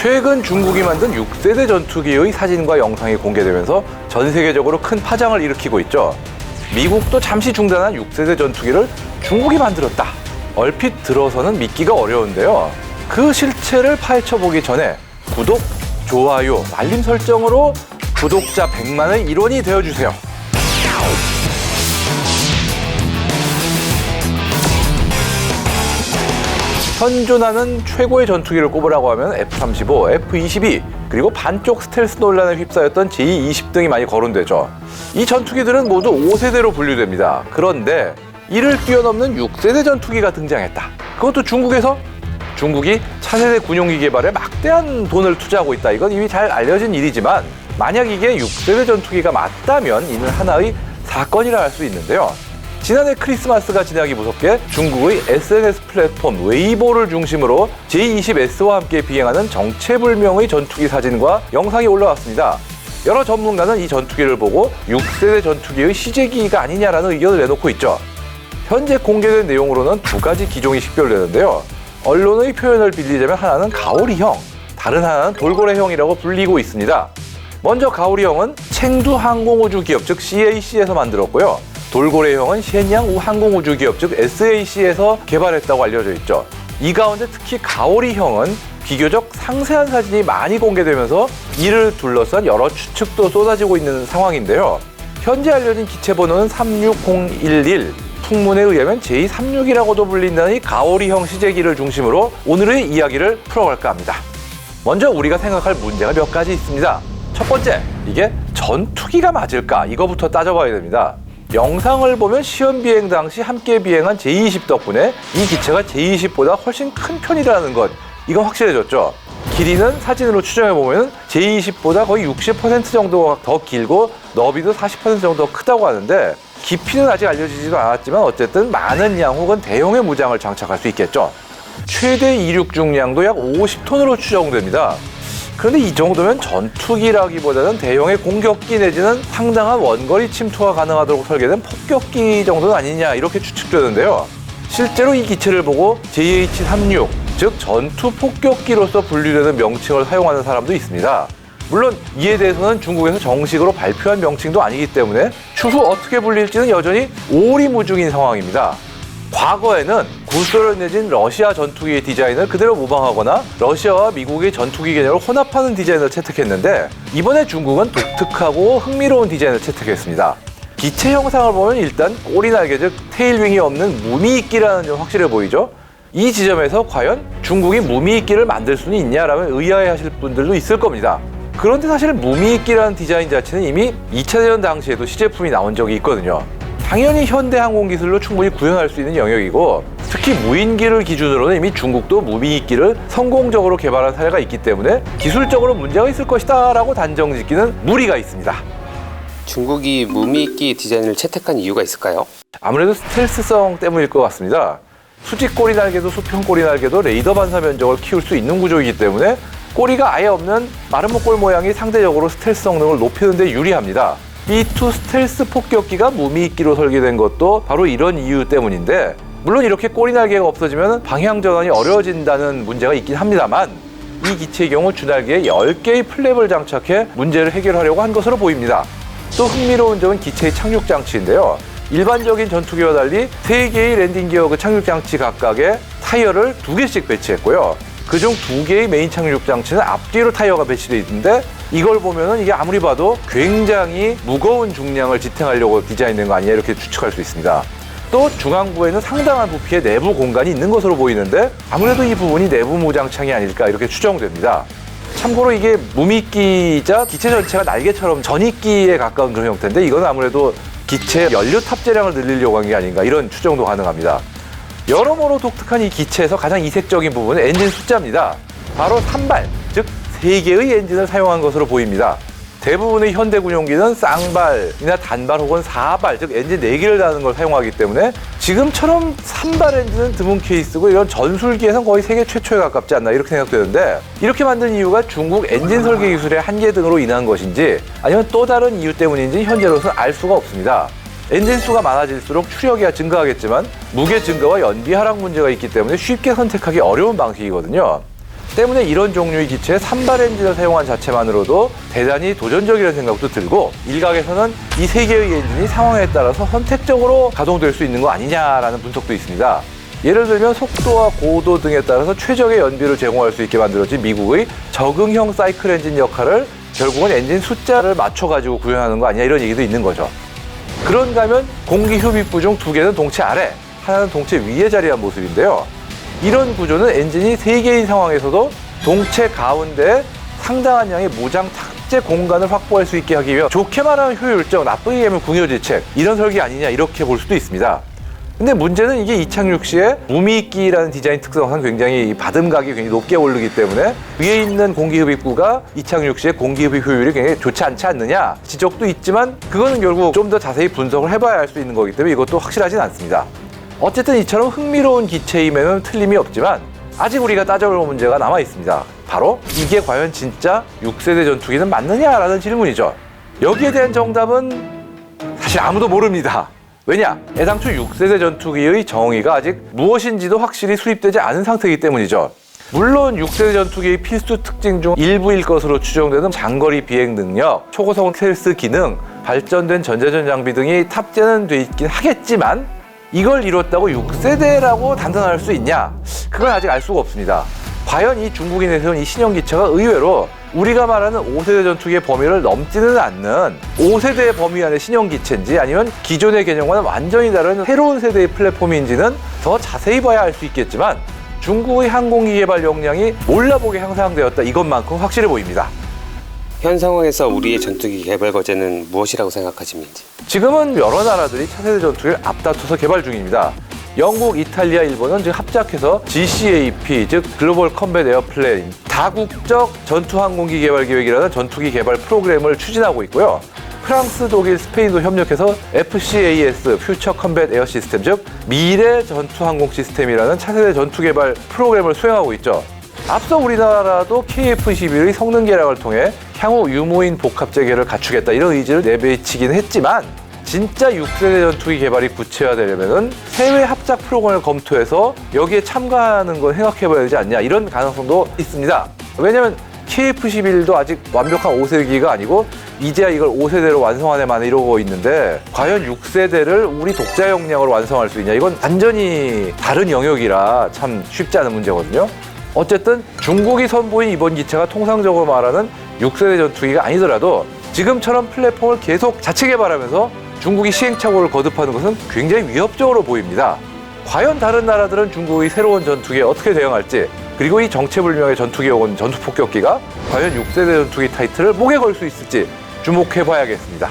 최근 중국이 만든 6세대 전투기의 사진과 영상이 공개되면서 전 세계적으로 큰 파장을 일으키고 있죠. 미국도 잠시 중단한 6세대 전투기를 중국이 만들었다. 얼핏 들어서는 믿기가 어려운데요. 그 실체를 파헤쳐보기 전에 구독, 좋아요, 알림 설정으로 구독자 100만의 일원이 되어주세요. 현존하는 최고의 전투기를 꼽으라고 하면 F-35, F-22, 그리고 반쪽 스텔스 논란에 휩싸였던 J-20 등이 많이 거론되죠. 이 전투기들은 모두 5세대로 분류됩니다. 그런데 이를 뛰어넘는 6세대 전투기가 등장했다. 그것도 중국에서? 중국이 차세대 군용기 개발에 막대한 돈을 투자하고 있다. 이건 이미 잘 알려진 일이지만 만약 이게 6세대 전투기가 맞다면 이는 하나의 사건이라 할 수 있는데요. 지난해 크리스마스가 지나기 무섭게 중국의 SNS 플랫폼 웨이보를 중심으로 J-20S와 함께 비행하는 정체불명의 전투기 사진과 영상이 올라왔습니다. 여러 전문가는 이 전투기를 보고 6세대 전투기의 시제기가 아니냐라는 의견을 내놓고 있죠. 현재 공개된 내용으로는 두 가지 기종이 식별되는데요. 언론의 표현을 빌리자면 하나는 가오리형, 다른 하나는 돌고래형이라고 불리고 있습니다. 먼저 가오리형은 챙두 항공우주기업 즉 CAC에서 만들었고요. 돌고래형은 신양 항공우주기업 즉 SAC에서 개발했다고 알려져 있죠. 이 가운데 특히 가오리형은 비교적 상세한 사진이 많이 공개되면서 이를 둘러싼 여러 추측도 쏟아지고 있는 상황인데요. 현재 알려진 기체 번호는 36011, 풍문에 의하면 J36이라고도 불린다는 이 가오리형 시제기를 중심으로 오늘의 이야기를 풀어갈까 합니다. 먼저 우리가 생각할 문제가 몇 가지 있습니다. 첫 번째, 이게 전투기가 맞을까? 이거부터 따져봐야 됩니다. 영상을 보면 시험 비행 당시 함께 비행한 J-20 덕분에 이 기체가 J-20보다 훨씬 큰 편이라는 것, 이건 확실해졌죠. 길이는 사진으로 추정해보면 J-20보다 거의 60% 정도가 더 길고 너비도 40% 정도 크다고 하는데 깊이는 아직 알려지지도 않았지만 어쨌든 많은 양 혹은 대형의 무장을 장착할 수 있겠죠. 최대 이륙 중량도 약 50톤으로 추정됩니다. 그런데 이 정도면 전투기라기보다는 대형의 공격기 내지는 상당한 원거리 침투가 가능하도록 설계된 폭격기 정도는 아니냐 이렇게 추측되는데요. 실제로 이 기체를 보고 JH-36, 즉 전투 폭격기로서 분류되는 명칭을 사용하는 사람도 있습니다. 물론 이에 대해서는 중국에서 정식으로 발표한 명칭도 아니기 때문에 추후 어떻게 불릴지는 여전히 오리무중인 상황입니다. 과거에는 구소련 내진 러시아 전투기의 디자인을 그대로 모방하거나 러시아와 미국의 전투기 개념을 혼합하는 디자인을 채택했는데 이번에 중국은 독특하고 흥미로운 디자인을 채택했습니다. 기체 형상을 보면 일단 꼬리 날개 즉 테일윙이 없는 무미익기라는 점 확실해 보이죠? 이 지점에서 과연 중국이 무미익기를 만들 수는 있냐라면 의아해하실 분들도 있을 겁니다. 그런데 사실 무미익기라는 디자인 자체는 이미 2차 대전 당시에도 시제품이 나온 적이 있거든요. 당연히 현대 항공 기술로 충분히 구현할 수 있는 영역이고 특히 무인기를 기준으로는 이미 중국도 무미익기를 성공적으로 개발한 사례가 있기 때문에 기술적으로 문제가 있을 것이다 라고 단정짓기는 무리가 있습니다. 중국이 무미익기 디자인을 채택한 이유가 있을까요? 아무래도 스텔스성 때문일 것 같습니다. 수직 꼬리 날개도 수평 꼬리 날개도 레이더 반사 면적을 키울 수 있는 구조이기 때문에 꼬리가 아예 없는 마름모꼴 모양이 상대적으로 스텔스 성능을 높이는 데 유리합니다. B2 스텔스 폭격기가 무미익기로 설계된 것도 바로 이런 이유 때문인데 물론 이렇게 꼬리 날개가 없어지면 방향 전환이 어려워진다는 문제가 있긴 합니다만 이 기체의 경우 주날개에 10개의 플랩을 장착해 문제를 해결하려고 한 것으로 보입니다. 또 흥미로운 점은 기체의 착륙 장치인데요. 일반적인 전투기와 달리 3개의 랜딩 기어 그 착륙 장치 각각에 타이어를 2개씩 배치했고요. 그중 2개의 메인 착륙 장치는 앞뒤로 타이어가 배치되어 있는데 이걸 보면은 이게 아무리 봐도 굉장히 무거운 중량을 지탱하려고 디자인된 거 아니냐 이렇게 추측할 수 있습니다. 또 중앙부에는 상당한 부피의 내부 공간이 있는 것으로 보이는데 아무래도 이 부분이 내부 무장창이 아닐까 이렇게 추정됩니다. 참고로 이게 무미익기이자 기체 전체가 날개처럼 전익기에 가까운 그런 형태인데 이건 아무래도 기체 연료 탑재량을 늘리려고 한 게 아닌가 이런 추정도 가능합니다. 여러모로 독특한 이 기체에서 가장 이색적인 부분은 엔진 숫자입니다. 바로 3발, 즉 3개의 엔진을 사용한 것으로 보입니다. 대부분의 현대 군용기는 쌍발이나 단발 혹은 4발, 즉 엔진 4개를 다는 걸 사용하기 때문에 지금처럼 3발 엔진은 드문 케이스고 이런 전술기에선 거의 세계 최초에 가깝지 않나 이렇게 생각되는데 이렇게 만든 이유가 중국 엔진 설계 기술의 한계 등으로 인한 것인지 아니면 또 다른 이유 때문인지 현재로서는 알 수가 없습니다. 엔진 수가 많아질수록 추력이 증가하겠지만 무게 증가와 연비 하락 문제가 있기 때문에 쉽게 선택하기 어려운 방식이거든요. 때문에 이런 종류의 기체에 산발 엔진을 사용한 자체만으로도 대단히 도전적이라는 생각도 들고, 일각에서는 이 세 개의 엔진이 상황에 따라서 선택적으로 가동될 수 있는 거 아니냐라는 분석도 있습니다. 예를 들면 속도와 고도 등에 따라서 최적의 연비를 제공할 수 있게 만들어진 미국의 적응형 사이클 엔진 역할을 결국은 엔진 숫자를 맞춰가지고 구현하는 거 아니냐, 이런 얘기도 있는 거죠. 그런가 하면 공기 흡입부 중 두 개는 동체 아래, 하나는 동체 위에 자리한 모습인데요. 이런 구조는 엔진이 세 개인 상황에서도 동체 가운데 상당한 양의 무장 탑재 공간을 확보할 수 있게 하기 위해 좋게 말하면 효율적, 나쁘게 얘기하면 궁여지책, 이런 설계 아니냐, 이렇게 볼 수도 있습니다. 근데 문제는 이게 이착륙 시에 무미익기라는 디자인 특성상 굉장히 받음각이 굉장히 높게 오르기 때문에 위에 있는 공기흡입구가 이착륙 시에 공기흡입 효율이 굉장히 좋지 않지 않느냐 지적도 있지만, 그거는 결국 좀 더 자세히 분석을 해봐야 알 수 있는 거기 때문에 이것도 확실하진 않습니다. 어쨌든 이처럼 흥미로운 기체임에는 틀림이 없지만 아직 우리가 따져볼 문제가 남아 있습니다. 바로 이게 과연 진짜 6세대 전투기는 맞느냐라는 질문이죠. 여기에 대한 정답은 사실 아무도 모릅니다. 왜냐? 애당초 6세대 전투기의 정의가 아직 무엇인지도 확실히 수립되지 않은 상태이기 때문이죠. 물론 6세대 전투기의 필수 특징 중 일부일 것으로 추정되는 장거리 비행 능력, 초고속 스텔스 기능, 발전된 전자전 장비 등이 탑재는 돼 있긴 하겠지만, 이걸 이뤘다고 6세대라고 단언할 수 있냐? 그건 아직 알 수가 없습니다. 과연 이 중국이 내세운 이 신형 기체가 의외로 우리가 말하는 5세대 전투기의 범위를 넘지는 않는 5세대의 범위 안의 신형 기체인지, 아니면 기존의 개념과는 완전히 다른 새로운 세대의 플랫폼인지는 더 자세히 봐야 알 수 있겠지만, 중국의 항공기 개발 역량이 몰라보게 향상되었다, 이것만큼 확실해 보입니다. 현 상황에서 우리의 전투기 개발 과제는 무엇이라고 생각하십니까? 지금은 여러 나라들이 차세대 전투기를 앞다퉈서 개발 중입니다. 영국, 이탈리아, 일본은 지금 합작해서 GCAP, 즉 글로벌 컴뱃 에어플레인, 다국적 전투항공기 개발 계획이라는 전투기 개발 프로그램을 추진하고 있고요. 프랑스, 독일, 스페인도 협력해서 FCAS, 퓨처 컴뱃 에어 시스템, 즉 미래 전투항공 시스템이라는 차세대 전투 개발 프로그램을 수행하고 있죠. 앞서 우리나라도 KF-21의 성능 개량을 통해 향후 유무인 복합 재개를 갖추겠다, 이런 의지를 내비치긴 했지만, 진짜 6세대 전투기 개발이 구체화되려면 해외 합작 프로그램을 검토해서 여기에 참가하는 걸 생각해봐야 되지 않냐, 이런 가능성도 있습니다. 왜냐하면 KF-11도 아직 완벽한 5세기가 아니고 이제야 이걸 5세대로 완성하네만 이러고 있는데, 과연 6세대를 우리 독자 역량으로 완성할 수 있냐, 이건 완전히 다른 영역이라 참 쉽지 않은 문제거든요. 어쨌든 중국이 선보인 이번 기체가 통상적으로 말하는 6세대 전투기가 아니더라도 지금처럼 플랫폼을 계속 자체 개발하면서 중국이 시행착오를 거듭하는 것은 굉장히 위협적으로 보입니다. 과연 다른 나라들은 중국의 새로운 전투기에 어떻게 대응할지, 그리고 이 정체불명의 전투기 혹은 전투폭격기가 과연 6세대 전투기 타이틀을 목에 걸 수 있을지 주목해봐야겠습니다.